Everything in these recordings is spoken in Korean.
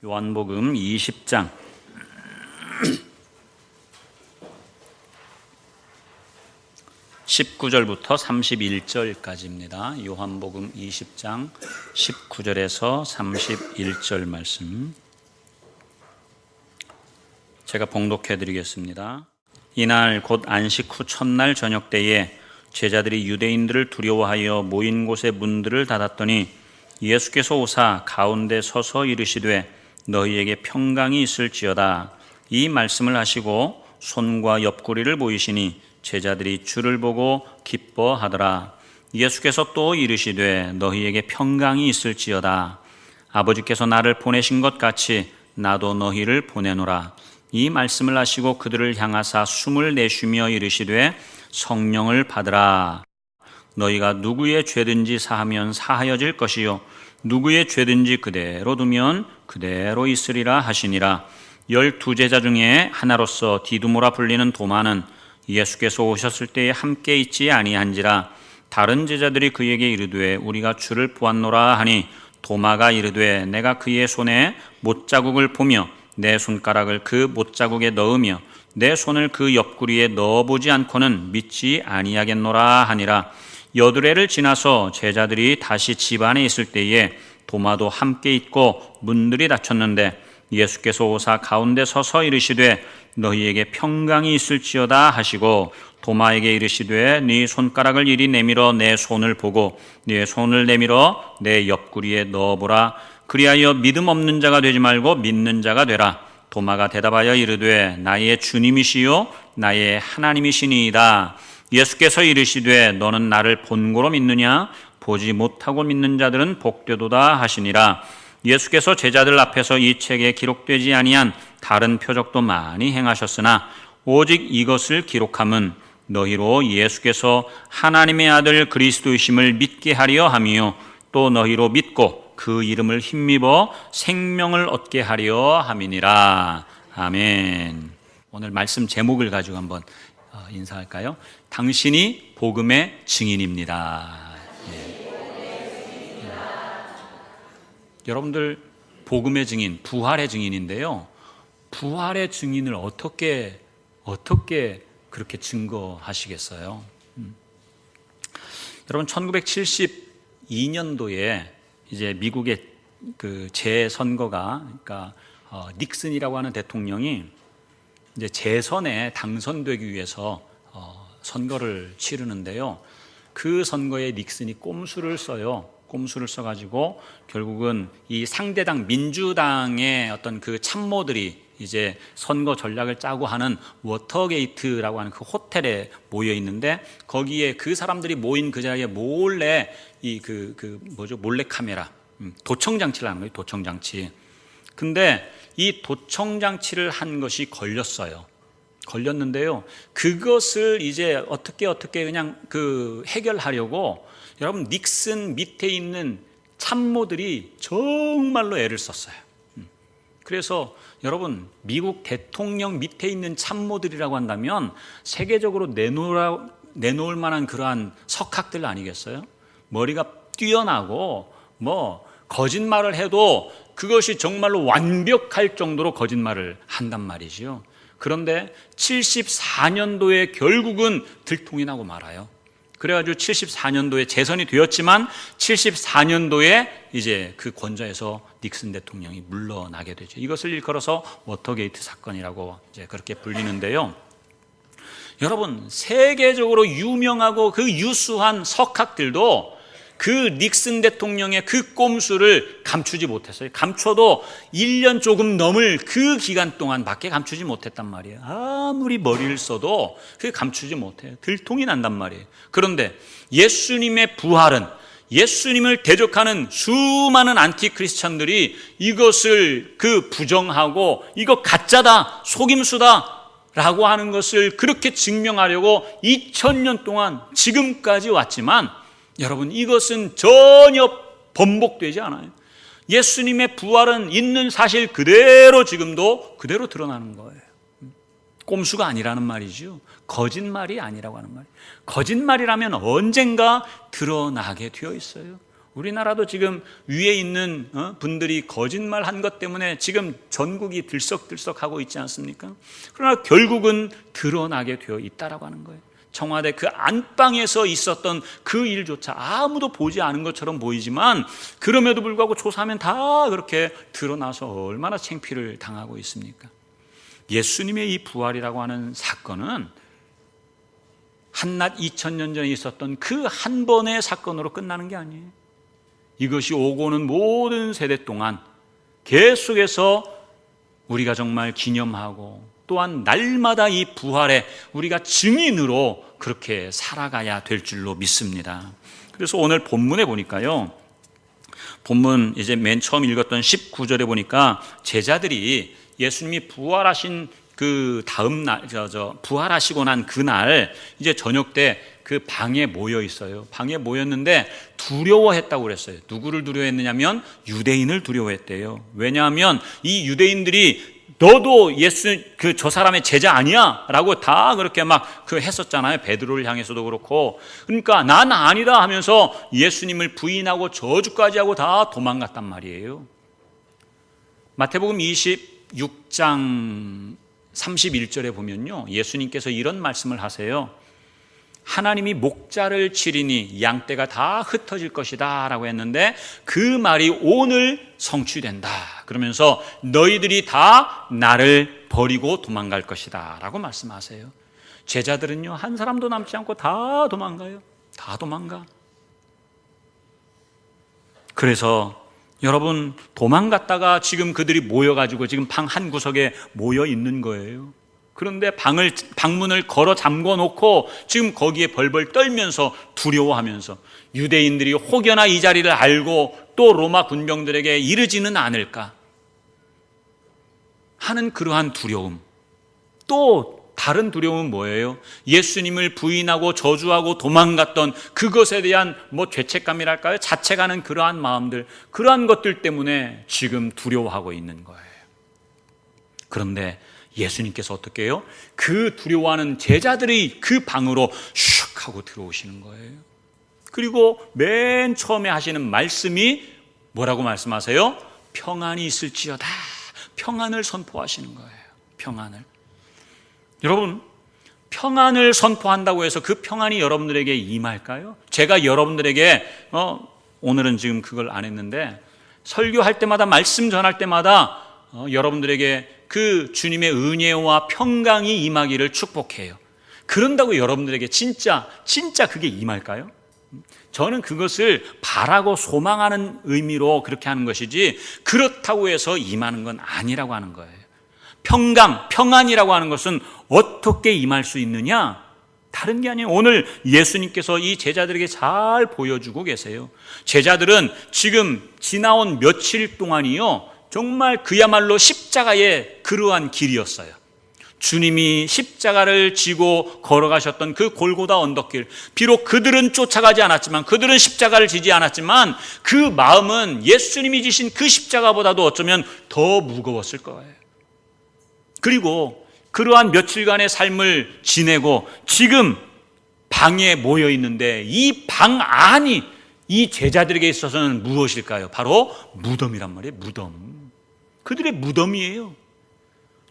요한복음 20장 19절부터 31절까지입니다. 요한복음 20장 19절에서 31절 말씀 제가 봉독해 드리겠습니다. 이날 곧 안식 후 첫날 저녁 때에 제자들이 유대인들을 두려워하여 모인 곳의 문들을 닫았더니 예수께서 오사 가운데 서서 이르시되 너희에게 평강이 있을지어다. 이 말씀을 하시고 손과 옆구리를 보이시니 제자들이 주를 보고 기뻐하더라. 예수께서 또 이르시되 너희에게 평강이 있을지어다. 아버지께서 나를 보내신 것 같이 나도 너희를 보내노라. 이 말씀을 하시고 그들을 향하사 숨을 내쉬며 이르시되 성령을 받으라. 너희가 누구의 죄든지 사하면 사하여질 것이요 누구의 죄든지 그대로 두면 그대로 있으리라 하시니라. 12제자 중에 하나로서 디두모라 불리는 도마는 예수께서 오셨을 때에 함께 있지 아니한지라. 다른 제자들이 그에게 이르되 우리가 주를 보았노라 하니 도마가 이르되 내가 그의 손에 못자국을 보며 내 손가락을 그 못자국에 넣으며 내 손을 그 옆구리에 넣어보지 않고는 믿지 아니하겠노라 하니라. 여드레를 지나서 제자들이 다시 집 안에 있을 때에 도마도 함께 있고 문들이 닫혔는데 예수께서 오사 가운데 서서 이르시되 너희에게 평강이 있을지어다 하시고 도마에게 이르시되 네 손가락을 이리 내밀어 내 손을 보고 네 손을 내밀어 내 옆구리에 넣어보라. 그리하여 믿음 없는 자가 되지 말고 믿는 자가 되라. 도마가 대답하여 이르되 나의 주님이시요 나의 하나님이시니이다. 예수께서 이르시되 너는 나를 본고로 믿느냐? 보지 못하고 믿는 자들은 복되도다 하시니라. 예수께서 제자들 앞에서 이 책에 기록되지 아니한 다른 표적도 많이 행하셨으나 오직 이것을 기록함은 너희로 예수께서 하나님의 아들 그리스도이심을 믿게 하려 함이요 또 너희로 믿고 그 이름을 힘입어 생명을 얻게 하려 함이니라. 아멘. 오늘 말씀 제목을 가지고 한번 인사할까요? 당신이 복음의 증인입니다. 여러분들 복음의 증인, 부활의 증인인데요. 부활의 증인을 어떻게 그렇게 증거하시겠어요? 여러분 1972년도에 이제 미국의 그 재선거가 그러니까 닉슨이라고 하는 대통령이 이제 재선에 당선되기 위해서 선거를 치르는데요. 그 선거에 닉슨이 꼼수를 써요. 꼼수를 써가지고 결국은 이 상대당 민주당의 어떤 그 참모들이 이제 선거 전략을 짜고 하는 워터게이트라고 하는 그 호텔에 모여 있는데 거기에 그 사람들이 모인 그 자리에 몰래 이 몰래 카메라 도청 장치를 하는 거예요. 도청 장치. 근데 이 도청 장치를 한 것이 걸렸는데요. 그것을 이제 어떻게 그냥 해결하려고 여러분 닉슨 밑에 있는 참모들이 정말로 애를 썼어요. 그래서 여러분 미국 대통령 밑에 있는 참모들이라고 한다면 세계적으로 내놓을 만한 그러한 석학들 아니겠어요? 머리가 뛰어나고 거짓말을 해도 그것이 정말로 완벽할 정도로 거짓말을 한단 말이죠. 그런데 74년도에 결국은 들통이 나고 말아요. 그래가지고 74년도에 재선이 되었지만 74년도에 이제 그 권좌에서 닉슨 대통령이 물러나게 되죠. 이것을 일컬어서 워터게이트 사건이라고 이제 그렇게 불리는데요. 여러분 세계적으로 유명하고 그 유수한 석학들도 그 닉슨 대통령의 그 꼼수를 감추지 못했어요. 감춰도 1년 조금 넘을 그 기간 동안밖에 감추지 못했단 말이에요. 아무리 머리를 써도 그게 감추지 못해요. 들통이 난단 말이에요. 그런데 예수님의 부활은 예수님을 대적하는 수많은 안티크리스찬들이 이것을 부정하고 이거 가짜다, 속임수다 라고 하는 것을 그렇게 증명하려고 2000년 동안 지금까지 왔지만 여러분 이것은 전혀 번복되지 않아요. 예수님의 부활은 있는 사실 그대로 지금도 그대로 드러나는 거예요. 꼼수가 아니라는 말이죠. 거짓말이 아니라고 하는 말이에요. 거짓말이라면 언젠가 드러나게 되어 있어요. 우리나라도 지금 위에 있는 분들이 거짓말한 것 때문에 지금 전국이 들썩들썩하고 있지 않습니까? 그러나 결국은 드러나게 되어 있다라고 하는 거예요. 청와대 그 안방에서 있었던 그 일조차 아무도 보지 않은 것처럼 보이지만 그럼에도 불구하고 조사하면 다 그렇게 드러나서 얼마나 창피를 당하고 있습니까? 예수님의 이 부활이라고 하는 사건은 한낮 2000년 전에 있었던 그 한 번의 사건으로 끝나는 게 아니에요. 이것이 오고 오는 모든 세대 동안 계속해서 우리가 정말 기념하고 또한 날마다 이 부활에 우리가 증인으로 그렇게 살아가야 될 줄로 믿습니다. 그래서 오늘 본문에 보니까요, 본문 이제 맨 처음 읽었던 19절에 보니까 제자들이 예수님이 부활하신 그 다음 날, 부활하시고 난 그날 이제 저녁 때 그 방에 모여 있어요. 방에 모였는데 두려워했다고 그랬어요. 누구를 두려워했느냐면 유대인을 두려워했대요. 왜냐하면 이 유대인들이 너도 예수 저 사람의 제자 아니야? 라고 다 그렇게 막 했었잖아요. 베드로를 향해서도 그렇고. 그러니까 난 아니다 하면서 예수님을 부인하고 저주까지 하고 다 도망갔단 말이에요. 마태복음 26장 31절에 보면요, 예수님께서 이런 말씀을 하세요. 하나님이 목자를 치리니 양떼가 다 흩어질 것이다 라고 했는데 그 말이 오늘 성취된다. 그러면서 너희들이 다 나를 버리고 도망갈 것이다 라고 말씀하세요. 제자들은요, 한 사람도 남지 않고 다 도망가요. 다 도망가. 그래서 여러분, 도망갔다가 지금 그들이 모여가지고 지금 방 한 구석에 모여 있는 거예요. 그런데 방문을 걸어 잠궈 놓고 지금 거기에 벌벌 떨면서 두려워하면서 유대인들이 혹여나 이 자리를 알고 또 로마 군병들에게 이르지는 않을까 하는 그러한 두려움. 또 다른 두려움은 뭐예요? 예수님을 부인하고 저주하고 도망갔던 그것에 대한 죄책감이랄까요? 자책하는 그러한 마음들, 그러한 것들 때문에 지금 두려워하고 있는 거예요. 그런데 예수님께서 어떻게 해요? 그 두려워하는 제자들이 그 방으로 슉 하고 들어오시는 거예요. 그리고 맨 처음에 하시는 말씀이 뭐라고 말씀하세요? 평안이 있을지어다. 평안을 선포하시는 거예요. 평안을. 여러분, 평안을 선포한다고 해서 그 평안이 여러분들에게 임할까요? 제가 여러분들에게 오늘은 지금 그걸 안 했는데 설교할 때마다 말씀 전할 때마다 여러분들에게 그 주님의 은혜와 평강이 임하기를 축복해요. 그런다고 여러분들에게 진짜 그게 임할까요? 저는 그것을 바라고 소망하는 의미로 그렇게 하는 것이지 그렇다고 해서 임하는 건 아니라고 하는 거예요. 평안이라고 하는 것은 어떻게 임할 수 있느냐? 다른 게 아니에요. 오늘 예수님께서 이 제자들에게 잘 보여주고 계세요. 제자들은 지금 지나온 며칠 동안이요, 정말 그야말로 십자가의 그러한 길이었어요. 주님이 십자가를 지고 걸어가셨던 그 골고다 언덕길, 비록 그들은 쫓아가지 않았지만, 그들은 십자가를 지지 않았지만 그 마음은 예수님이 지신 그 십자가보다도 어쩌면 더 무거웠을 거예요. 그리고 그러한 며칠간의 삶을 지내고 지금 방에 모여 있는데 이 방 안이 이 제자들에게 있어서는 무엇일까요? 바로 무덤이란 말이에요. 무덤. 그들의 무덤이에요.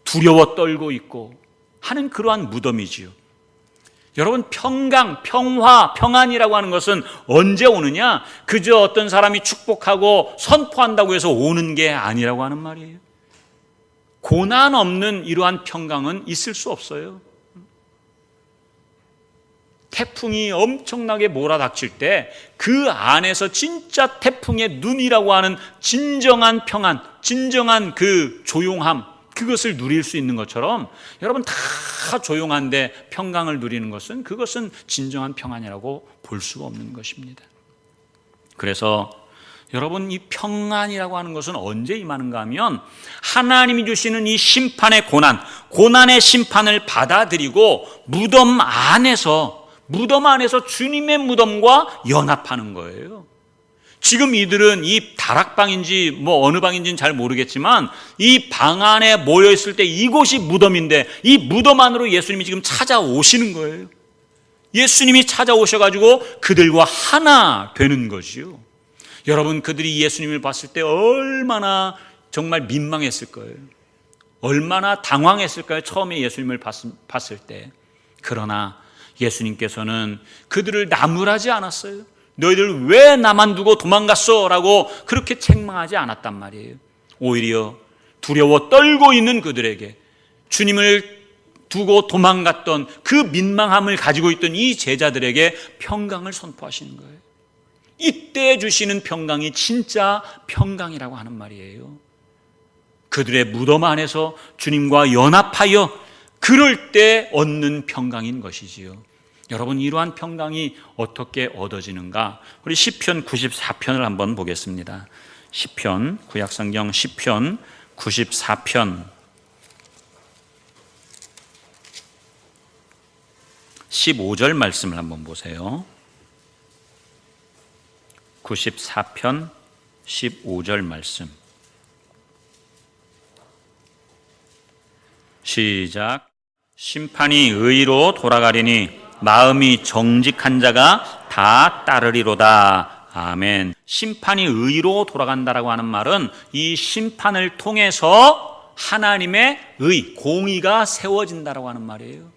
두려워 떨고 있고 하는 그러한 무덤이지요. 여러분, 평강, 평화, 평안이라고 하는 것은 언제 오느냐? 그저 어떤 사람이 축복하고 선포한다고 해서 오는 게 아니라고 하는 말이에요. 고난 없는 이러한 평강은 있을 수 없어요. 태풍이 엄청나게 몰아닥칠 때 그 안에서 진짜 태풍의 눈이라고 하는 진정한 평안, 진정한 그 조용함, 그것을 누릴 수 있는 것처럼 여러분, 다 조용한데 평강을 누리는 것은 그것은 진정한 평안이라고 볼 수가 없는 것입니다. 그래서 여러분, 이 평안이라고 하는 것은 언제 임하는가 하면 하나님이 주시는 이 심판의 고난의 심판을 받아들이고 무덤 안에서 주님의 무덤과 연합하는 거예요. 지금 이들은 이 다락방인지 어느 방인지는 잘 모르겠지만 이 방 안에 모여 있을 때 이곳이 무덤인데 이 무덤 안으로 예수님이 지금 찾아오시는 거예요. 예수님이 찾아오셔가지고 그들과 하나 되는 거지요. 여러분, 그들이 예수님을 봤을 때 얼마나 정말 민망했을 거예요. 얼마나 당황했을까요? 처음에 예수님을 봤을 때. 그러나 예수님께서는 그들을 나무라지 않았어요. 너희들 왜 나만 두고 도망갔어? 라고 그렇게 책망하지 않았단 말이에요. 오히려 두려워 떨고 있는 그들에게, 주님을 두고 도망갔던 그 민망함을 가지고 있던 이 제자들에게 평강을 선포하시는 거예요. 이때 주시는 평강이 진짜 평강이라고 하는 말이에요. 그들의 무덤 안에서 주님과 연합하여 그럴 때 얻는 평강인 것이지요. 여러분, 이러한 평강이 어떻게 얻어지는가? 우리 시편 94편을 한번 보겠습니다. 시편, 구약성경 시편 94편 15절 말씀을 한번 보세요. 94편 15절 말씀. 시작. 심판이 의로 돌아가리니 마음이 정직한 자가 다 따르리로다. 아멘. 심판이 의로 돌아간다라고 하는 말은 이 심판을 통해서 하나님의 의, 공의가 세워진다라고 하는 말이에요.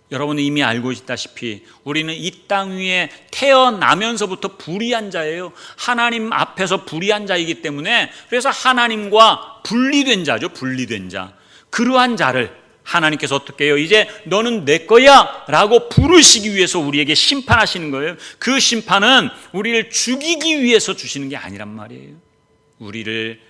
여러분은 이미 알고 있다시피 우리는 이 땅 위에 태어나면서부터 불의한 자예요. 하나님 앞에서 불의한 자이기 때문에, 그래서 하나님과 분리된 자죠. 분리된 자. 그러한 자를 하나님께서 어떻게 해요? 이제 너는 내 거야 라고 부르시기 위해서 우리에게 심판하시는 거예요. 그 심판은 우리를 죽이기 위해서 주시는 게 아니란 말이에요. 우리를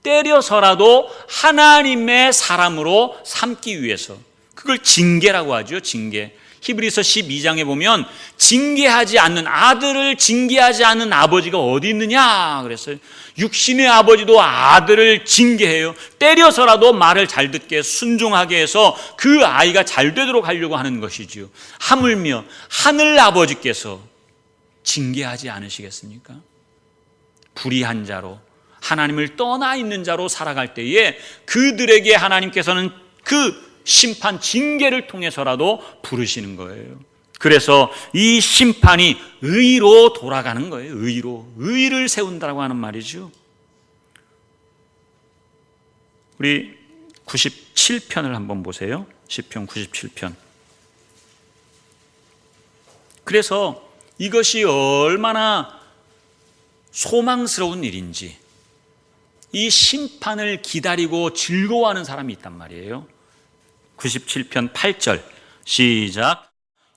때려서라도 하나님의 사람으로 삼기 위해서, 그걸 징계라고 하죠. 징계. 히브리서 12장에 보면 징계하지 않는, 아들을 징계하지 않는 아버지가 어디 있느냐 그랬어요. 육신의 아버지도 아들을 징계해요. 때려서라도 말을 잘 듣게 순종하게 해서 그 아이가 잘 되도록 하려고 하는 것이지요. 하물며 하늘 아버지께서 징계하지 않으시겠습니까? 불의한 자로, 하나님을 떠나 있는 자로 살아갈 때에 그들에게 하나님께서는 그 심판, 징계를 통해서라도 부르시는 거예요. 그래서 이 심판이 의로 돌아가는 거예요. 의로. 의를 세운다고 하는 말이죠. 우리 97편을 한번 보세요. 시편 97편. 그래서 이것이 얼마나 소망스러운 일인지, 이 심판을 기다리고 즐거워하는 사람이 있단 말이에요. 97편 8절 시작.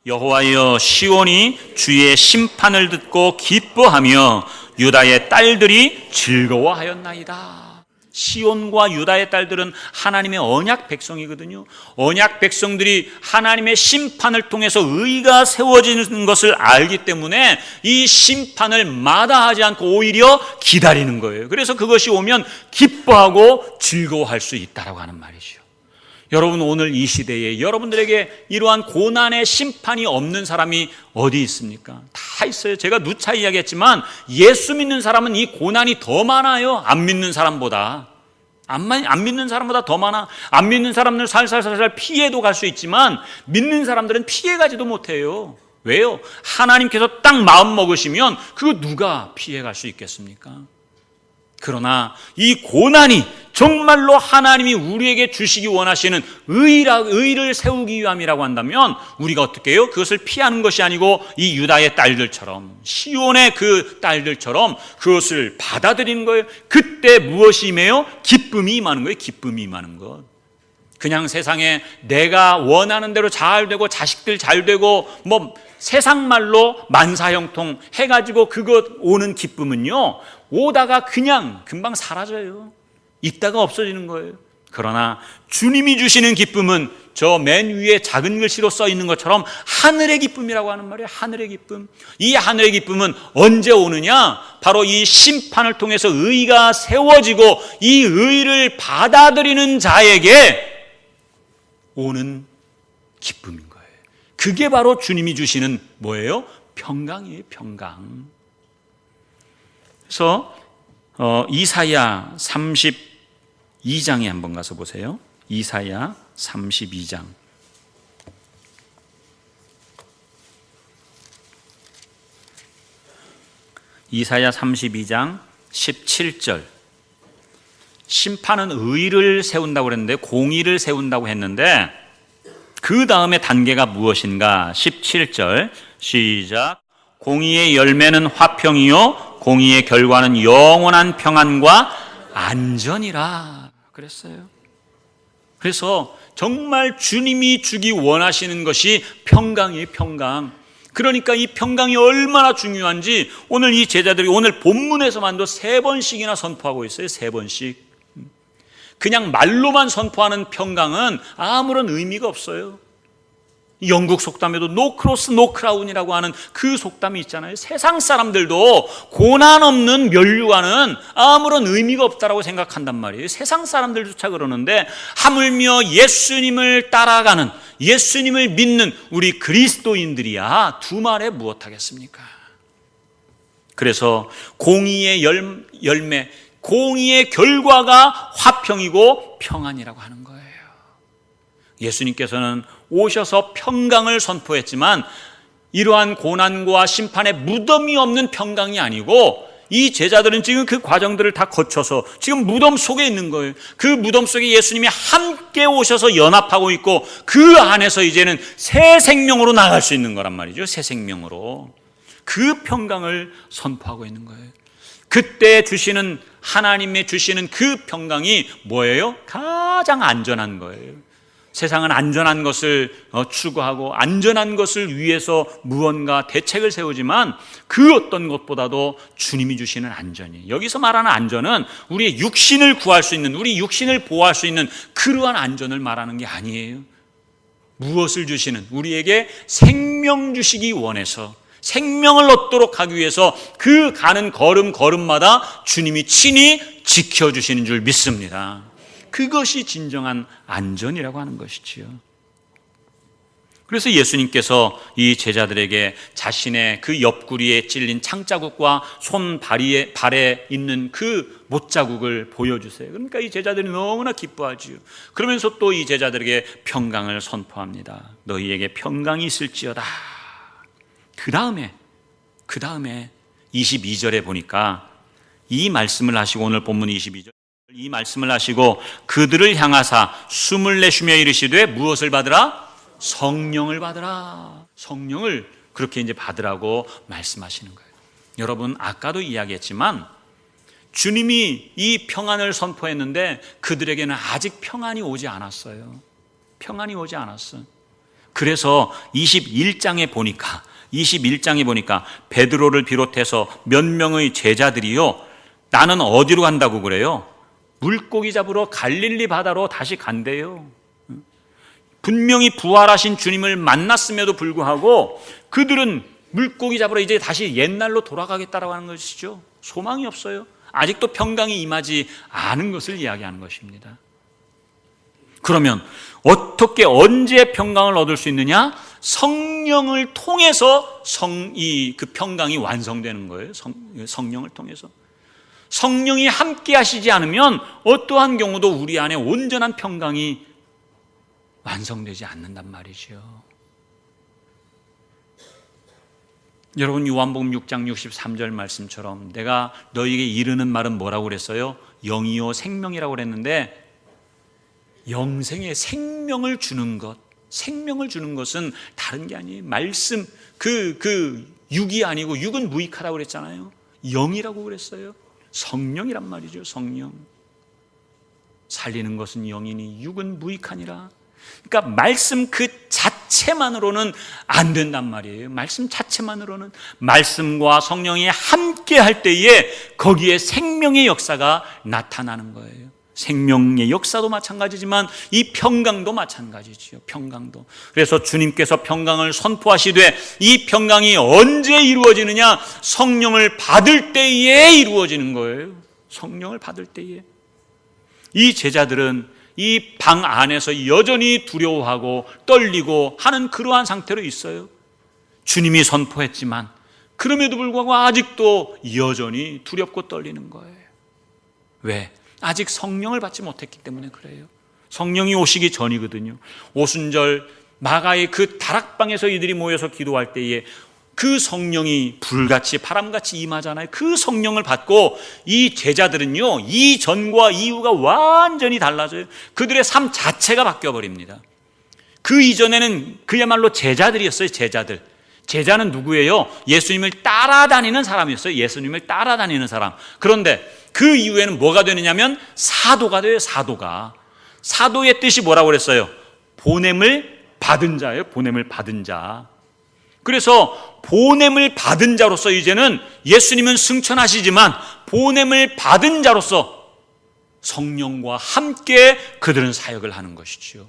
여호와여, 시온이 주의 심판을 듣고 기뻐하며 유다의 딸들이 즐거워하였나이다. 시온과 유다의 딸들은 하나님의 언약 백성이거든요. 언약 백성들이 하나님의 심판을 통해서 의가 세워지는 것을 알기 때문에 이 심판을 마다하지 않고 오히려 기다리는 거예요. 그래서 그것이 오면 기뻐하고 즐거워할 수 있다라고 하는 말이죠. 여러분, 오늘 이 시대에 여러분들에게 이러한 고난의 심판이 없는 사람이 어디 있습니까? 다 있어요. 제가 누차 이야기했지만 예수 믿는 사람은 이 고난이 더 많아요. 안 믿는 사람보다. 안 믿는 사람보다 더 많아. 안 믿는 사람들 살살살살 피해도 갈 수 있지만 믿는 사람들은 피해가지도 못해요. 왜요? 하나님께서 딱 마음 먹으시면 그거 누가 피해갈 수 있겠습니까? 그러나 이 고난이 정말로 하나님이 우리에게 주시기 원하시는 의를 세우기 위함이라고 한다면 우리가 어떻게 해요? 그것을 피하는 것이 아니고 이 유다의 딸들처럼, 시온의 그 딸들처럼 그것을 받아들이는 거예요. 그때 무엇이 임해요? 기쁨이 임하는 거예요. 기쁨이 임하는 것. 그냥 세상에 내가 원하는 대로 잘 되고 자식들 잘 되고 뭐 세상 말로 만사형통 해가지고 그것 오는 기쁨은요, 오다가 그냥 금방 사라져요. 있다가 없어지는 거예요. 그러나 주님이 주시는 기쁨은 저 맨 위에 작은 글씨로 써 있는 것처럼 하늘의 기쁨이라고 하는 말이에요. 하늘의 기쁨. 이 하늘의 기쁨은 언제 오느냐? 바로 이 심판을 통해서 의가 세워지고 이 의를 받아들이는 자에게 오는 기쁨인 거예요. 그게 바로 주님이 주시는 뭐예요? 평강이에요. 평강. 그래서 이사야 32장에 한번 가서 보세요. 이사야 32장. 이사야 32장 17절. 심판은 의를 세운다고 그랬는데 공의를 세운다고 했는데 그 다음에 단계가 무엇인가? 17절 시작. 공의의 열매는 화평이요 공의의 결과는 영원한 평안과 안전이라 그랬어요. 그래서 정말 주님이 주기 원하시는 것이 평강이에요. 평강. 그러니까 이 평강이 얼마나 중요한지 오늘 이 제자들이 오늘 본문에서만도 3번씩이나 선포하고 있어요. 3번씩. 그냥 말로만 선포하는 평강은 아무런 의미가 없어요. 영국 속담에도 노 크로스 노 크라운이라고 하는 그 속담이 있잖아요. 세상 사람들도 고난 없는 면류관은 아무런 의미가 없다라고 생각한단 말이에요. 세상 사람들조차 그러는데 하물며 예수님을 따라가는, 예수님을 믿는 우리 그리스도인들이야 두 말에 무엇하겠습니까? 그래서 공의의 열매, 공의의 결과가 화평이고 평안이라고 하는 거예요. 예수님께서는 오셔서 평강을 선포했지만 이러한 고난과 심판의 무덤이 없는 평강이 아니고 이 제자들은 지금 그 과정들을 다 거쳐서 지금 무덤 속에 있는 거예요. 그 무덤 속에 예수님이 함께 오셔서 연합하고 있고 그 안에서 이제는 새 생명으로 나갈 수 있는 거란 말이죠. 새 생명으로. 그 평강을 선포하고 있는 거예요. 그때 주시는 하나님의 주시는 그 평강이 뭐예요? 가장 안전한 거예요. 세상은 안전한 것을 추구하고 안전한 것을 위해서 무언가 대책을 세우지만 그 어떤 것보다도 주님이 주시는 안전이, 여기서 말하는 안전은 우리의 육신을 구할 수 있는, 우리 육신을 보호할 수 있는 그러한 안전을 말하는 게 아니에요. 무엇을 주시는, 우리에게 생명 주시기 원해서 생명을 얻도록 하기 위해서 그 가는 걸음걸음마다 주님이 친히 지켜주시는 줄 믿습니다. 그것이 진정한 안전이라고 하는 것이지요. 그래서 예수님께서 이 제자들에게 자신의 그 옆구리에 찔린 창자국과 발에 있는 그 못자국을 보여주세요. 그러니까 이 제자들이 너무나 기뻐하지요. 그러면서 또 이 제자들에게 평강을 선포합니다. 너희에게 평강이 있을지어다. 그 다음에 22절에 보니까 이 말씀을 하시고, 오늘 본문 22절 이 말씀을 하시고 그들을 향하사 숨을 내쉬며 이르시되 무엇을 받으라? 성령을 받으라. 성령을 그렇게 이제 받으라고 말씀하시는 거예요. 여러분, 아까도 이야기했지만 주님이 이 평안을 선포했는데 그들에게는 아직 평안이 오지 않았어요. 평안이 오지 않았어요. 그래서 21장에 보니까 베드로를 비롯해서 몇 명의 제자들이요, 나는 어디로 간다고 그래요? 물고기 잡으러 갈릴리 바다로 다시 간대요. 분명히 부활하신 주님을 만났음에도 불구하고 그들은 물고기 잡으러 이제 다시 옛날로 돌아가겠다라고 하는 것이죠. 소망이 없어요. 아직도 평강이 임하지 않은 것을 이야기하는 것입니다. 그러면 어떻게, 언제 평강을 얻을 수 있느냐? 성령을 통해서 그 평강이 완성되는 거예요. 성령을 통해서. 성령이 함께 하시지 않으면 어떠한 경우도 우리 안에 온전한 평강이 완성되지 않는단 말이죠. 여러분, 요한복음 6장 63절 말씀처럼 내가 너희에게 이르는 말은 뭐라고 그랬어요? 영이요 생명이라고 그랬는데, 영생의 생명을 주는 것, 생명을 주는 것은 다른 게 아니에요. 말씀, 육이 아니고, 육은 무익하다고 그랬잖아요. 영이라고 그랬어요. 성령이란 말이죠. 성령. 살리는 것은 영이니 육은 무익하니라. 그러니까 말씀 그 자체만으로는 안 된단 말이에요. 말씀 자체만으로는. 말씀과 성령이 함께 할 때에 거기에 생명의 역사가 나타나는 거예요. 생명의 역사도 마찬가지지만 이 평강도 마찬가지지요. 평강도. 그래서 주님께서 평강을 선포하시되 이 평강이 언제 이루어지느냐? 성령을 받을 때에 이루어지는 거예요. 성령을 받을 때에. 이 제자들은 이 방 안에서 여전히 두려워하고 떨리고 하는 그러한 상태로 있어요. 주님이 선포했지만 그럼에도 불구하고 아직도 여전히 두렵고 떨리는 거예요. 왜? 아직 성령을 받지 못했기 때문에 그래요. 성령이 오시기 전이거든요. 오순절 마가의 그 다락방에서 이들이 모여서 기도할 때에 그 성령이 불같이 바람같이 임하잖아요. 그 성령을 받고 이 제자들은요, 이전과 이후가 완전히 달라져요. 그들의 삶 자체가 바뀌어버립니다. 그 이전에는 그야말로 제자들이었어요. 제자는 누구예요? 예수님을 따라다니는 사람이었어요. 예수님을 따라다니는 사람. 그런데 그 이후에는 뭐가 되느냐면 사도가 돼요. 사도의 뜻이 뭐라고 그랬어요? 보냄을 받은 자예요. 보냄을 받은 자. 그래서 보냄을 받은 자로서 이제는 예수님은 승천하시지만 보냄을 받은 자로서 성령과 함께 그들은 사역을 하는 것이지요.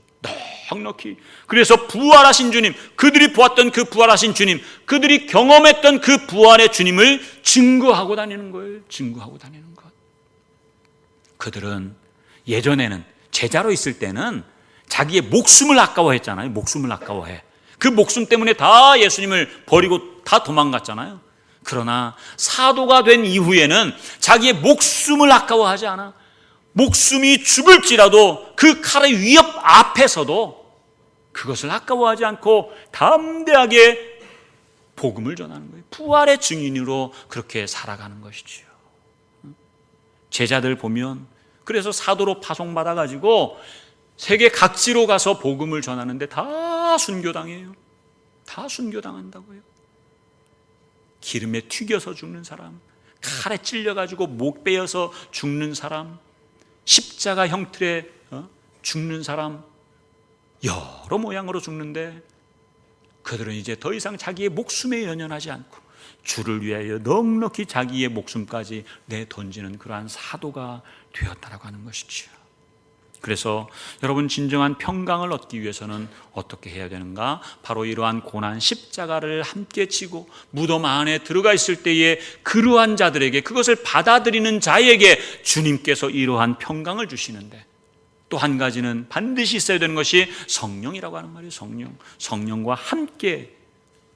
넉넉히. 그래서 부활하신 주님, 그들이 보았던 그 부활하신 주님, 그들이 경험했던 그 부활의 주님을 증거하고 다니는 거예요. 증거하고 다니는 것. 그들은 예전에는 제자로 있을 때는 자기의 목숨을 아까워했잖아요. 목숨을 아까워해. 그 목숨 때문에 다 예수님을 버리고 다 도망갔잖아요. 그러나 사도가 된 이후에는 자기의 목숨을 아까워하지 않아. 목숨이 죽을지라도 그 칼의 위협 앞에서도 그것을 아까워하지 않고 담대하게 복음을 전하는 거예요. 부활의 증인으로 그렇게 살아가는 것이지요. 제자들 보면 그래서 사도로 파송받아가지고 세계 각지로 가서 복음을 전하는데 다 순교당해요. 다 순교당한다고요. 기름에 튀겨서 죽는 사람, 칼에 찔려가지고 목 베어서 죽는 사람, 십자가 형틀에 죽는 사람, 여러 모양으로 죽는데 그들은 이제 더 이상 자기의 목숨에 연연하지 않고 주를 위하여 넉넉히 자기의 목숨까지 내던지는 그러한 사도가 되었다라고 하는 것이죠. 그래서 여러분, 진정한 평강을 얻기 위해서는 어떻게 해야 되는가? 바로 이러한 고난 십자가를 함께 지고 무덤 안에 들어가 있을 때에 그러한 자들에게, 그것을 받아들이는 자에게 주님께서 이러한 평강을 주시는데, 또 한 가지는 반드시 있어야 되는 것이 성령이라고 하는 말이에요. 성령과 함께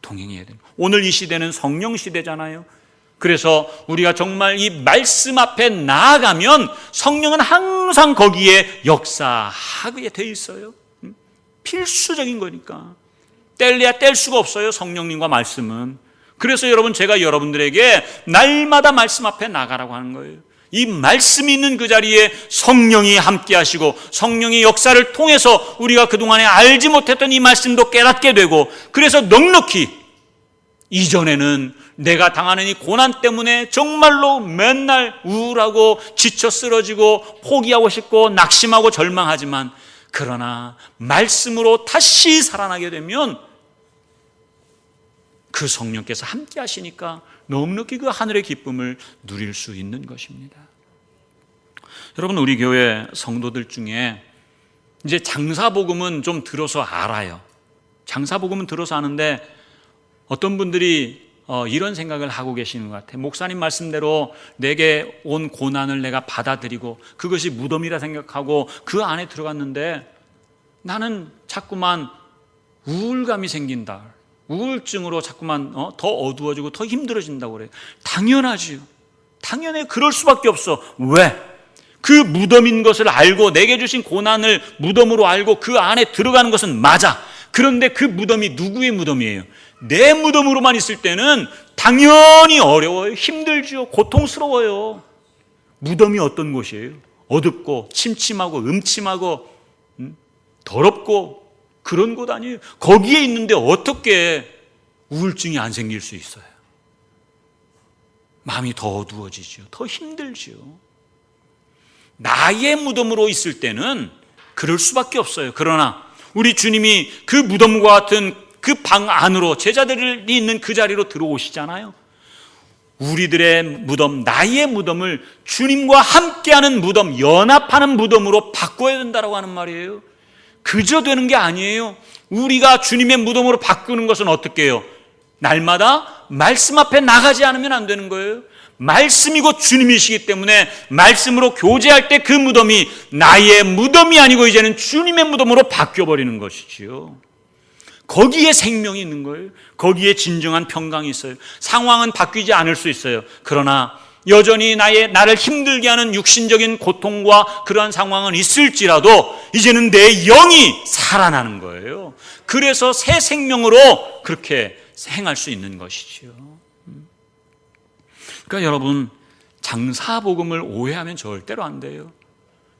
동행해야 되는. 오늘 이 시대는 성령 시대잖아요. 그래서 우리가 정말 이 말씀 앞에 나아가면 성령은 항상 거기에 역사하게 돼 있어요. 필수적인 거니까. 뗄래야 뗄 수가 없어요, 성령님과 말씀은. 그래서 여러분, 제가 여러분들에게 날마다 말씀 앞에 나가라고 하는 거예요. 이 말씀이 있는 그 자리에 성령이 함께 하시고 성령의 역사를 통해서 우리가 그동안에 알지 못했던 이 말씀도 깨닫게 되고, 그래서 넉넉히 이전에는 내가 당하는 이 고난 때문에 정말로 맨날 우울하고 지쳐 쓰러지고 포기하고 싶고 낙심하고 절망하지만, 그러나 말씀으로 다시 살아나게 되면 그 성령께서 함께 하시니까 넉넉히 그 하늘의 기쁨을 누릴 수 있는 것입니다. 여러분, 우리 교회 성도들 중에 이제 장사복음은 좀 들어서 알아요. 장사복음은 들어서 아는데 어떤 분들이 이런 생각을 하고 계시는 것 같아요. 목사님 말씀대로 내게 온 고난을 내가 받아들이고 그것이 무덤이라 생각하고 그 안에 들어갔는데 나는 자꾸만 우울감이 생긴다. 우울증으로 자꾸만 더 어두워지고 더 힘들어진다고 그래요. 당연하지요. 당연히 그럴 수밖에 없어. 왜? 그 무덤인 것을 알고 내게 주신 고난을 무덤으로 알고 그 안에 들어가는 것은 맞아. 그런데 그 무덤이 누구의 무덤이에요? 내 무덤으로만 있을 때는 당연히 어려워요. 힘들죠. 고통스러워요. 무덤이 어떤 곳이에요? 어둡고 침침하고 음침하고 더럽고 그런 곳 아니에요. 거기에 있는데 어떻게 우울증이 안 생길 수 있어요? 마음이 더 어두워지죠. 더 힘들죠. 나의 무덤으로 있을 때는 그럴 수밖에 없어요. 그러나 우리 주님이 그 무덤과 같은 그 방 안으로 제자들이 있는 그 자리로 들어오시잖아요. 우리들의 무덤, 나의 무덤을 주님과 함께하는 무덤, 연합하는 무덤으로 바꿔야 된다고 하는 말이에요. 그저 되는 게 아니에요. 우리가 주님의 무덤으로 바꾸는 것은 어떻게 해요? 날마다 말씀 앞에 나가지 않으면 안 되는 거예요. 말씀이고 주님이시기 때문에 말씀으로 교제할 때 그 무덤이 나의 무덤이 아니고 이제는 주님의 무덤으로 바뀌어버리는 것이지요. 거기에 생명이 있는 거예요. 거기에 진정한 평강이 있어요. 상황은 바뀌지 않을 수 있어요. 그러나 여전히 나를 힘들게 하는 육신적인 고통과 그러한 상황은 있을지라도 이제는 내 영이 살아나는 거예요. 그래서 새 생명으로 그렇게 행할 수 있는 것이지요. 그러니까 여러분, 장사복음을 오해하면 절대로 안 돼요.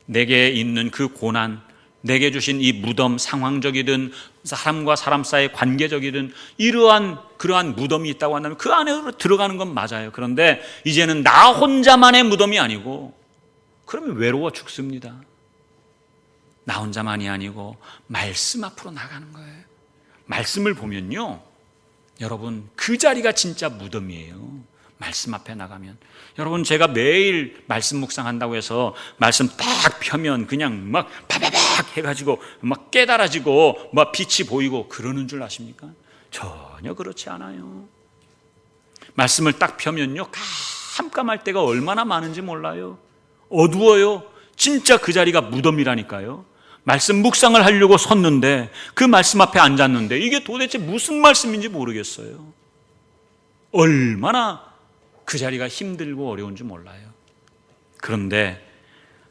내게 있는 그 고난, 내게 주신 이 무덤, 상황적이든 사람과 사람 사이의 관계적이든 그러한 무덤이 있다고 한다면 그 안으로 들어가는 건 맞아요. 그런데 이제는 나 혼자만의 무덤이 아니고, 그러면 외로워 죽습니다. 나 혼자만이 아니고 말씀 앞으로 나가는 거예요. 말씀을 보면요, 여러분, 그 자리가 진짜 무덤이에요. 말씀 앞에 나가면. 여러분, 제가 매일 말씀 묵상한다고 해서 말씀 딱 펴면 그냥 막 바바박 해가지고 막 깨달아지고 막 빛이 보이고 그러는 줄 아십니까? 전혀 그렇지 않아요. 말씀을 딱 펴면요, 깜깜할 때가 얼마나 많은지 몰라요. 어두워요. 진짜 그 자리가 무덤이라니까요. 말씀 묵상을 하려고 섰는데, 그 말씀 앞에 앉았는데 이게 도대체 무슨 말씀인지 모르겠어요. 얼마나 그 자리가 힘들고 어려운지 몰라요. 그런데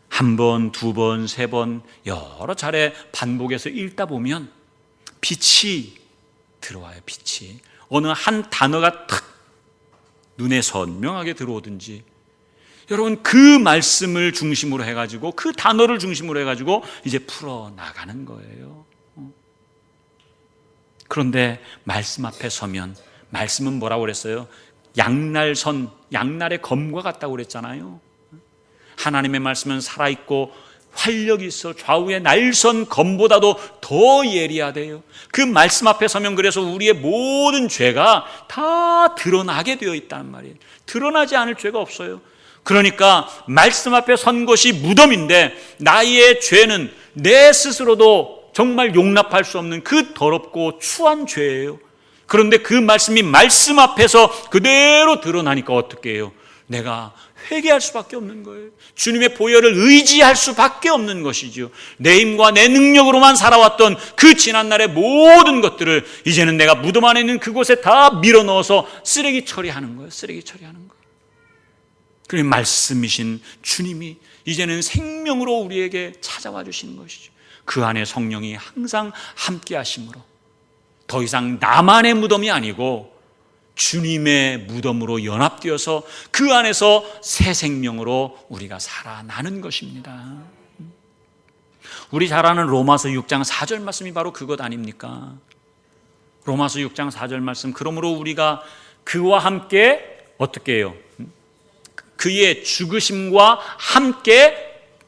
한 번, 두 번, 세 번 여러 차례 반복해서 읽다 보면 빛이 들어와요. 빛이 어느 한 단어가 탁 눈에 선명하게 들어오든지, 여러분, 그 말씀을 중심으로 해가지고, 그 단어를 중심으로 해가지고 이제 풀어나가는 거예요. 그런데 말씀 앞에 서면, 말씀은 뭐라고 그랬어요? 양날의 검과 같다고 그랬잖아요. 하나님의 말씀은 살아있고 활력이 있어 좌우의 날선 검보다도 더 예리하대요. 그 말씀 앞에 서면 그래서 우리의 모든 죄가 다 드러나게 되어 있다는 말이에요. 드러나지 않을 죄가 없어요. 그러니까 말씀 앞에 선 것이 무덤인데, 나의 죄는 내 스스로도 정말 용납할 수 없는 그 더럽고 추한 죄예요. 그런데 그 말씀이 말씀 앞에서 그대로 드러나니까 어떻게 해요? 내가 회개할 수밖에 없는 거예요. 주님의 보혈을 의지할 수밖에 없는 것이죠. 내 힘과 내 능력으로만 살아왔던 그 지난날의 모든 것들을 이제는 내가 무덤 안에 있는 그곳에 다 밀어넣어서 쓰레기 처리하는 거예요. 쓰레기 처리하는 거예요. 그 말씀이신 주님이 이제는 생명으로 우리에게 찾아와 주시는 것이죠. 그 안에 성령이 항상 함께 하심으로 더 이상 나만의 무덤이 아니고 주님의 무덤으로 연합되어서 그 안에서 새 생명으로 우리가 살아나는 것입니다. 우리 잘 아는 로마서 6장 4절 말씀이 바로 그것 아닙니까? 로마서 6장 4절 말씀, 그러므로 우리가 그와 함께 어떻게 해요? 그의 죽으심과 함께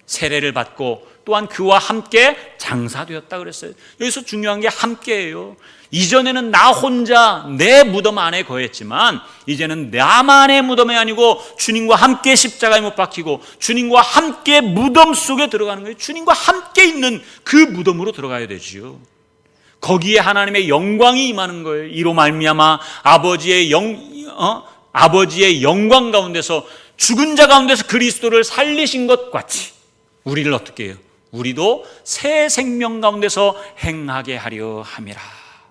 세례를 받고 또한 그와 함께 장사되었다 그랬어요. 여기서 중요한 게 함께예요. 이전에는 나 혼자 내 무덤 안에 거했지만 이제는 나만의 무덤이 아니고 주님과 함께 십자가에 못 박히고 주님과 함께 무덤 속에 들어가는 거예요. 주님과 함께 있는 그 무덤으로 들어가야 되지요. 거기에 하나님의 영광이 임하는 거예요. 이로 말미암아 아버지의 영광 가운데서, 죽은 자 가운데서 그리스도를 살리신 것 같이 우리를 어떻게 해요? 우리도 새 생명 가운데서 행하게 하려 함이라.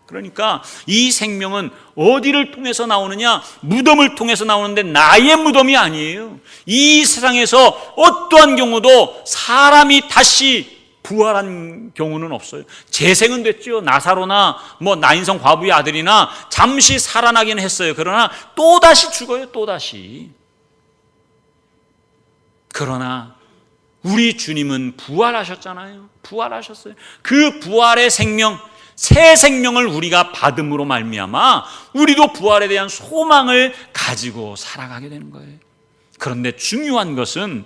그러니까 이 생명은 어디를 통해서 나오느냐? 무덤을 통해서 나오는데 나의 무덤이 아니에요. 이 세상에서 어떠한 경우도 사람이 다시 부활한 경우는 없어요. 재생은 됐죠. 나사로나 나인성 과부의 아들이나 잠시 살아나긴 했어요. 그러나 또다시 죽어요. 또다시. 그러나 우리 주님은 부활하셨잖아요. 부활하셨어요. 그 부활의 생명, 새 생명을 우리가 받음으로 말미암아 우리도 부활에 대한 소망을 가지고 살아가게 되는 거예요. 그런데 중요한 것은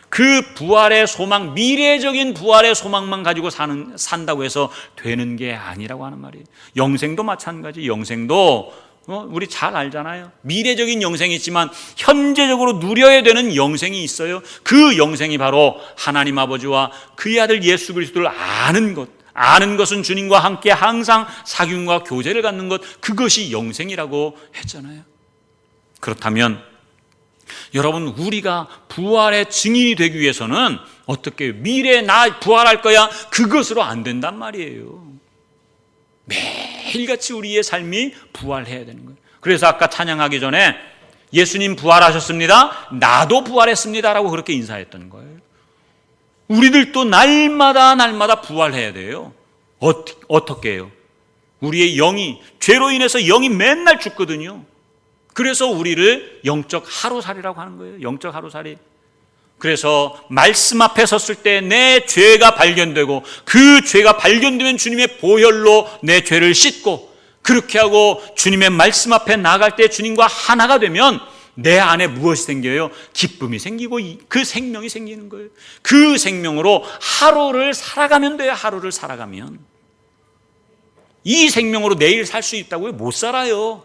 그 부활의 소망, 미래적인 부활의 소망만 가지고 산다고 해서 되는 게 아니라고 하는 말이에요. 영생도 마찬가지. 영생도 우리 잘 알잖아요. 미래적인 영생이 있지만 현재적으로 누려야 되는 영생이 있어요. 그 영생이 바로 하나님 아버지와 그의 아들 예수 그리스도를 아는 것. 아는 것은 주님과 함께 항상 사귐과 교제를 갖는 것, 그것이 영생이라고 했잖아요. 그렇다면 여러분, 우리가 부활의 증인이 되기 위해서는 어떻게 해요? 미래에 나 부활할 거야, 그것으로 안 된단 말이에요. 매일같이 우리의 삶이 부활해야 되는 거예요. 그래서 아까 찬양하기 전에 예수님 부활하셨습니다, 나도 부활했습니다 라고 그렇게 인사했던 거예요. 우리들도 날마다 부활해야 돼요. 어떻게 해요? 우리의 영이, 죄로 인해서 영이 맨날 죽거든요. 그래서 우리를 영적 하루살이라고 하는 거예요. 영적 하루살이. 그래서 말씀 앞에 섰을 때 내 죄가 발견되고, 그 죄가 발견되면 주님의 보혈로 내 죄를 씻고, 그렇게 하고 주님의 말씀 앞에 나갈 때 주님과 하나가 되면 내 안에 무엇이 생겨요? 기쁨이 생기고 그 생명이 생기는 거예요. 그 생명으로 하루를 살아가면 돼요. 하루를 살아가면. 이 생명으로 내일 살 수 있다고요? 못 살아요.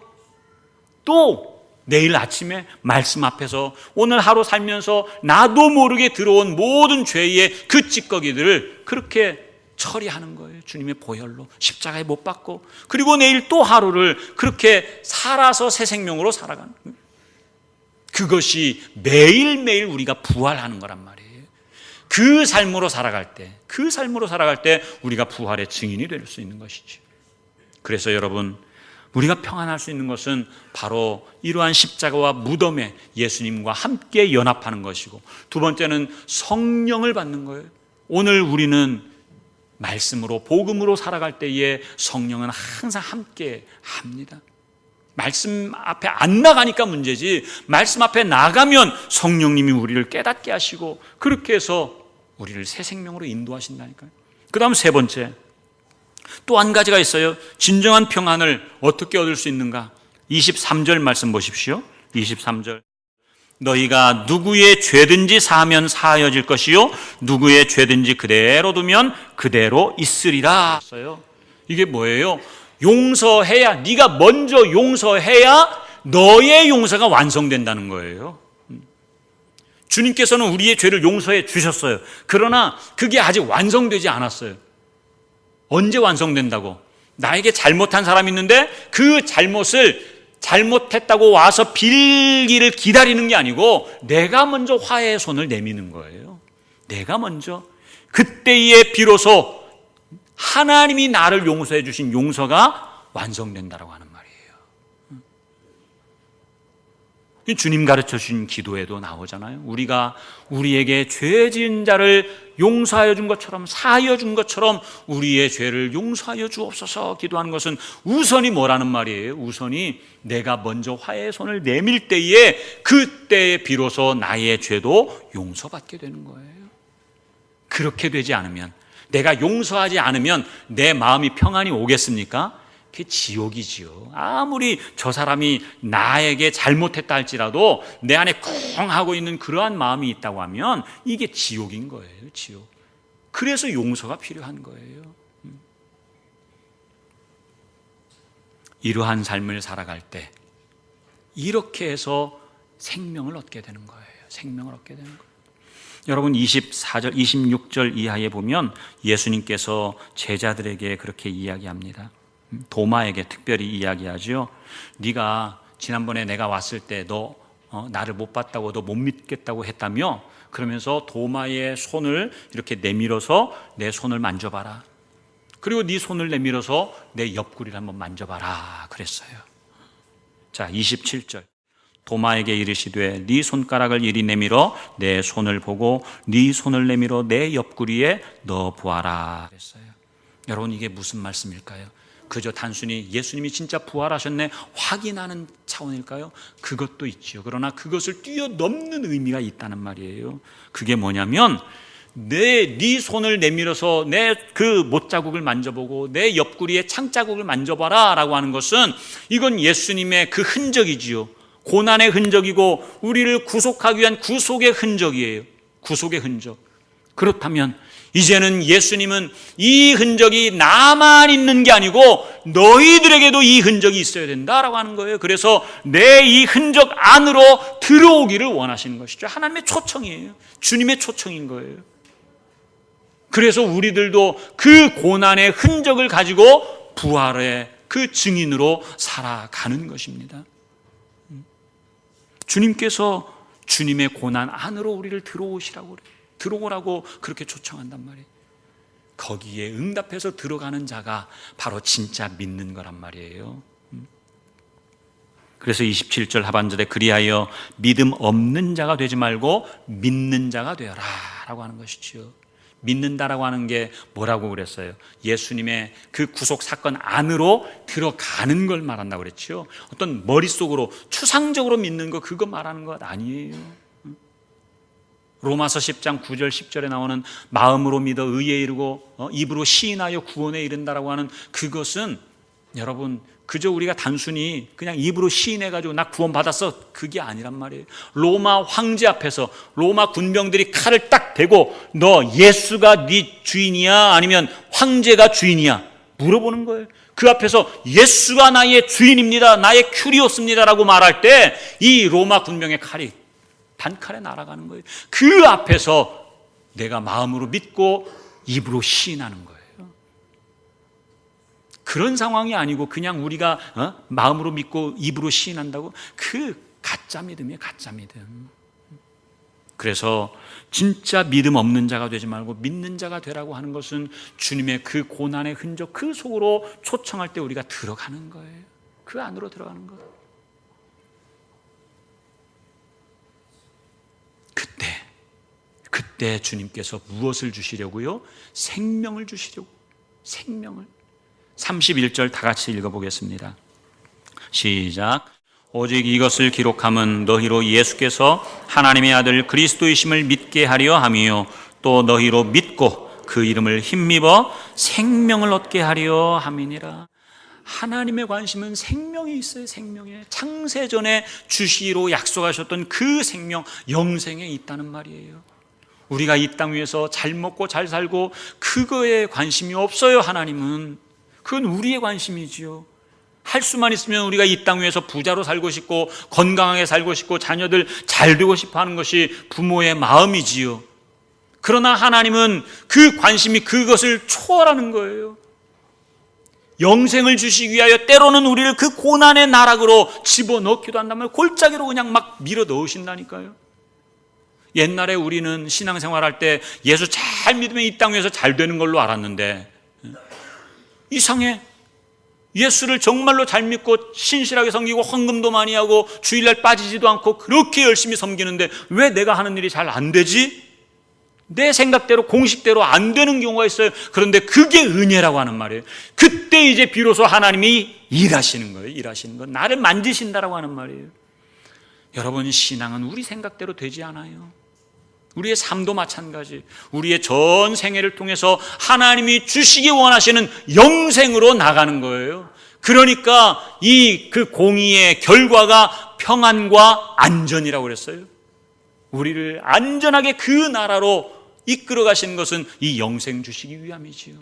또 내일 아침에 말씀 앞에서 오늘 하루 살면서 나도 모르게 들어온 모든 죄의 그 찌꺼기들을 그렇게 처리하는 거예요. 주님의 보혈로 십자가에 못 박고, 그리고 내일 또 하루를 그렇게 살아서 새 생명으로 살아가는 거예요. 그것이 매일매일 우리가 부활하는 거란 말이에요. 그 삶으로 살아갈 때, 그 삶으로 살아갈 때 우리가 부활의 증인이 될 수 있는 것이죠. 그래서 여러분, 우리가 평안할 수 있는 것은 바로 이러한 십자가와 무덤에 예수님과 함께 연합하는 것이고, 두 번째는 성령을 받는 거예요. 오늘 우리는 말씀으로, 복음으로 살아갈 때에 성령은 항상 함께 합니다. 말씀 앞에 안 나가니까 문제지, 말씀 앞에 나가면 성령님이 우리를 깨닫게 하시고, 그렇게 해서 우리를 새 생명으로 인도하신다니까요. 그 다음 세 번째, 또 한 가지가 있어요. 진정한 평안을 어떻게 얻을 수 있는가? 23절 말씀 보십시오. 23절. 너희가 누구의 죄든지 사하면 사하여질 것이요 누구의 죄든지 그대로 두면 그대로 있으리라. 이게 뭐예요? 용서해야, 네가 먼저 용서해야 너의 용서가 완성된다는 거예요. 주님께서는 우리의 죄를 용서해 주셨어요. 그러나 그게 아직 완성되지 않았어요. 언제 완성된다고? 나에게 잘못한 사람이 있는데 그 잘못을 잘못했다고 와서 빌기를 기다리는 게 아니고 내가 먼저 화해의 손을 내미는 거예요. 내가 먼저. 그때에 비로소 하나님이 나를 용서해 주신 용서가 완성된다라고 하는 말이에요. 주님 가르쳐 주신 기도에도 나오잖아요. 우리가 우리에게 죄 지은 자를 용서하여 준 것처럼, 사하여 준 것처럼 우리의 죄를 용서하여 주옵소서 기도하는 것은 우선이 뭐라는 말이에요? 우선이 내가 먼저 화해의 손을 내밀 때에, 그때에 비로소 나의 죄도 용서받게 되는 거예요. 그렇게 되지 않으면, 내가 용서하지 않으면 내 마음이 평안이 오겠습니까? 그게 지옥이지요. 아무리 저 사람이 나에게 잘못했다 할지라도 내 안에 쿵 하고 있는 그러한 마음이 있다고 하면 이게 지옥인 거예요. 지옥. 그래서 용서가 필요한 거예요. 이러한 삶을 살아갈 때 이렇게 해서 생명을 얻게 되는 거예요. 생명을 얻게 되는 거예요. 여러분, 24절, 26절 이하에 보면 예수님께서 제자들에게 그렇게 이야기합니다. 도마에게 특별히 이야기하죠. 네가 지난번에 내가 왔을 때 너 나를 못 봤다고, 너 못 믿겠다고 했다며? 그러면서 도마의 손을 이렇게 내밀어서 내 손을 만져봐라. 그리고 네 손을 내밀어서 내 옆구리를 한번 만져봐라 그랬어요. 자, 27절. 도마에게 이르시되 네 손가락을 이리 내밀어 내 손을 보고 네 손을 내밀어 내 옆구리에 넣어 보아라 그랬어요. 여러분, 이게 무슨 말씀일까요? 그저 단순히 예수님이 진짜 부활하셨네 확인하는 차원일까요? 그것도 있죠. 그러나 그것을 뛰어넘는 의미가 있다는 말이에요. 그게 뭐냐면 네 손을 내밀어서 내 그 못자국을 만져보고 내 옆구리에 창자국을 만져봐라 라고 하는 것은, 이건 예수님의 그 흔적이지요. 고난의 흔적이고 우리를 구속하기 위한 구속의 흔적이에요. 구속의 흔적. 그렇다면 이제는 예수님은 이 흔적이 나만 있는 게 아니고 너희들에게도 이 흔적이 있어야 된다라고 하는 거예요. 그래서 내 이 흔적 안으로 들어오기를 원하시는 것이죠. 하나님의 초청이에요. 주님의 초청인 거예요. 그래서 우리들도 그 고난의 흔적을 가지고 부활의 그 증인으로 살아가는 것입니다. 주님께서 주님의 고난 안으로 우리를 들어오시라고 그래요. 들어오라고 그렇게 초청한단 말이에요. 거기에 응답해서 들어가는 자가 바로 진짜 믿는 거란 말이에요. 그래서 27절 하반절에 그리하여 믿음 없는 자가 되지 말고 믿는 자가 되어라 라고 하는 것이지요. 믿는다라고 하는 게 뭐라고 그랬어요? 예수님의 그 구속 사건 안으로 들어가는 걸 말한다고 그랬죠. 어떤 머릿속으로 추상적으로 믿는 거, 그거 말하는 것 아니에요. 로마서 10장 9절 10절에 나오는 마음으로 믿어 의에 이르고 입으로 시인하여 구원에 이른다라고 하는 그것은 여러분 그저 우리가 단순히 그냥 입으로 시인해가지고 나 구원 받았어, 그게 아니란 말이에요. 로마 황제 앞에서 로마 군병들이 칼을 딱 대고 너 예수가 네 주인이야 아니면 황제가 주인이야 물어보는 거예요. 그 앞에서 예수가 나의 주인입니다, 나의 큐리오스입니다라고 말할 때 이 로마 군병의 칼이 단칼에 날아가는 거예요. 그 앞에서 내가 마음으로 믿고 입으로 시인하는 거예요. 그런 상황이 아니고 그냥 우리가 마음으로 믿고 입으로 시인한다고, 그 가짜 믿음이에요, 가짜 믿음. 그래서 진짜 믿음 없는 자가 되지 말고 믿는 자가 되라고 하는 것은 주님의 그 고난의 흔적, 그 속으로 초청할 때 우리가 들어가는 거예요. 그 안으로 들어가는 거예요. 그때 주님께서 무엇을 주시려고요? 생명을 주시려고. 생명을. 31절 다 같이 읽어보겠습니다. 시작. 오직 이것을 기록함은 너희로 예수께서 하나님의 아들 그리스도이심을 믿게 하려 함이요 또 너희로 믿고 그 이름을 힘입어 생명을 얻게 하려 함이니라. 하나님의 관심은 생명이 있어요. 생명에 창세전에 주시기로 약속하셨던 그 생명, 영생에 있다는 말이에요. 우리가 이 땅 위에서 잘 먹고 잘 살고 그거에 관심이 없어요. 하나님은 그건 우리의 관심이지요. 할 수만 있으면 우리가 이 땅 위에서 부자로 살고 싶고 건강하게 살고 싶고 자녀들 잘 되고 싶어 하는 것이 부모의 마음이지요. 그러나 하나님은 그 관심이 그것을 초월하는 거예요. 영생을 주시기 위하여 때로는 우리를 그 고난의 나락으로 집어넣기도 한다면 골짜기로 그냥 막 밀어 넣으신다니까요. 옛날에 우리는 신앙생활할 때 예수 잘 믿으면 이 땅 위에서 잘 되는 걸로 알았는데 이상해. 예수를 정말로 잘 믿고 신실하게 섬기고 헌금도 많이 하고 주일날 빠지지도 않고 그렇게 열심히 섬기는데 왜 내가 하는 일이 잘 안 되지? 내 생각대로 공식대로 안 되는 경우가 있어요. 그런데 그게 은혜라고 하는 말이에요. 그때 이제 비로소 하나님이 일하시는 거예요. 일하시는 거. 나를 만지신다라고 하는 말이에요. 여러분, 신앙은 우리 생각대로 되지 않아요. 우리의 삶도 마찬가지. 우리의 전 생애를 통해서 하나님이 주시기 원하시는 영생으로 나가는 거예요. 그러니까 그 공의의 결과가 평안과 안전이라고 그랬어요. 우리를 안전하게 그 나라로 이끌어 가시는 것은 이 영생 주시기 위함이지요.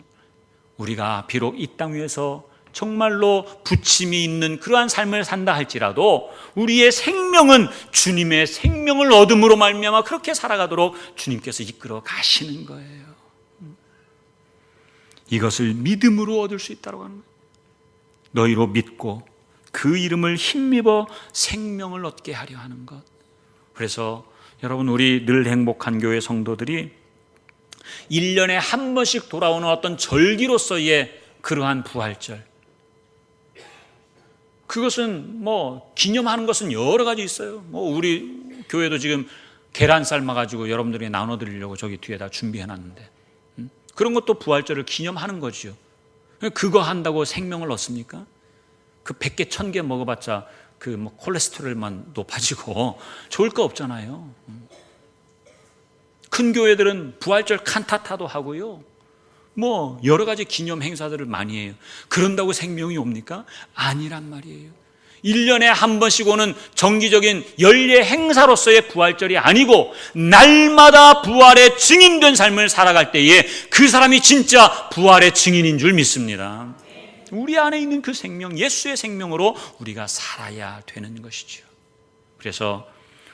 우리가 비록 이 땅 위에서 정말로 부침이 있는 그러한 삶을 산다 할지라도 우리의 생명은 주님의 생명을 얻음으로 말미암아 그렇게 살아가도록 주님께서 이끌어 가시는 거예요. 이것을 믿음으로 얻을 수 있다고 하는 거예요. 너희로 믿고 그 이름을 힘입어 생명을 얻게 하려 하는 것. 그래서 여러분, 우리 늘 행복한 교회 성도들이 1년에 한 번씩 돌아오는 어떤 절기로서의 그러한 부활절, 그것은 기념하는 것은 여러 가지 있어요. 우리 교회도 지금 계란 삶아가지고 여러분들에게 나눠드리려고 저기 뒤에다 준비해놨는데, 그런 것도 부활절을 기념하는 거지요. 그거 한다고 생명을 얻습니까? 그 100개 1000개 먹어봤자 콜레스테롤만 높아지고 좋을 거 없잖아요. 큰 교회들은 부활절 칸타타도 하고요, 여러 가지 기념 행사들을 많이 해요. 그런다고 생명이 옵니까? 아니란 말이에요. 1년에 한 번씩 오는 정기적인 연례 행사로서의 부활절이 아니고 날마다 부활의 증인된 삶을 살아갈 때에 그 사람이 진짜 부활의 증인인 줄 믿습니다. 우리 안에 있는 그 생명, 예수의 생명으로 우리가 살아야 되는 것이죠. 그래서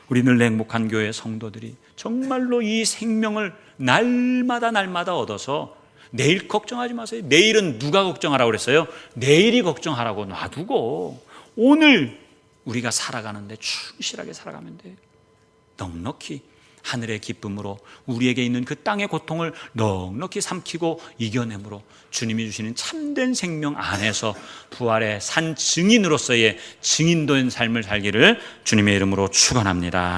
우리 늘 행복한 교회 성도들이 정말로 이 생명을 날마다 얻어서 내일 걱정하지 마세요. 내일은 누가 걱정하라고 그랬어요? 내일이 걱정하라고 놔두고 오늘 우리가 살아가는데 충실하게 살아가면 돼요. 넉넉히 하늘의 기쁨으로 우리에게 있는 그 땅의 고통을 넉넉히 삼키고 이겨내므로 주님이 주시는 참된 생명 안에서 부활의 산 증인으로서의 증인된 삶을 살기를 주님의 이름으로 축원합니다.